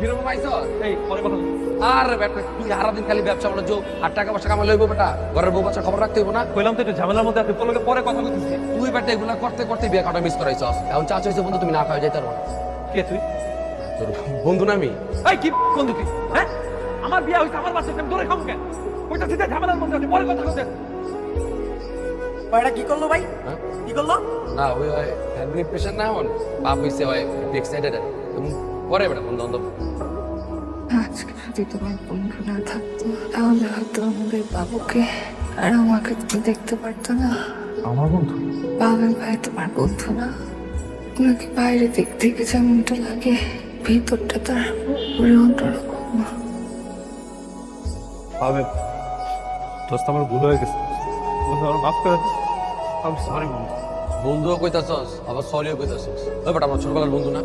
কিরকম পাইছ? এই পরে কথা বলবো। আর বেটা তুই সারাদিন খালি ব্যবসা বাণিজ্য আর টাকা পয়সা কামাই লইব বেটা, ঘরের বউ বাচ্চা খবর রাখতে হইব না? কইলাম তো একটু ঝামেলার মধ্যে আপনি তোর পরে কথা বলতেছি। তুই বেটা এগুলা করতে করতে বিয়ে কাটা মিস করাইছস। এখন চা চাইছে বন্ধু তুমি না খাওয়া যাইতে পারো না। কে তুই? তোর বন্ধু না আমি। এই কি বন্ধু তুই? হ্যাঁ, আমার বিয়ে হইছে, আমার বাচ্চা, আমি দূরে খাবো কেন? কইতাছি যে ঝামেলার মধ্যে আছি, পরে কথা বলতে। ভাইটা কি করলো ভাই? হ্যাঁ? কি করলো? না ওই হ্যান্ডব্রেক প্রেশার না এমন পাপ হইছে ওই এক্সাইটেড পরে বেটা বন্ধু বান্ধব। আজকে যদি তোমার বন্ধু না থাকতো তাহলে হয়তো আমাদের বাবুকে আর আমাকে তুমি দেখতে পারতো না। আমার বন্ধু? বাবার ভাই তোমার বন্ধু না? ওনাকে বাইরে দিক থেকে যেমনটা লাগে ভিতরটা তার পুরো অন্যরকম। পাবে দোস্ত, আমার ভুল হয়ে গেছে বন্ধু, আমার মাফ করে দে। আমি সরি বন্ধু। বন্ধুও কইতাছস আবার সরিও কইতাছস। ওই বেটা আমার ছোটবেলার বন্ধু না?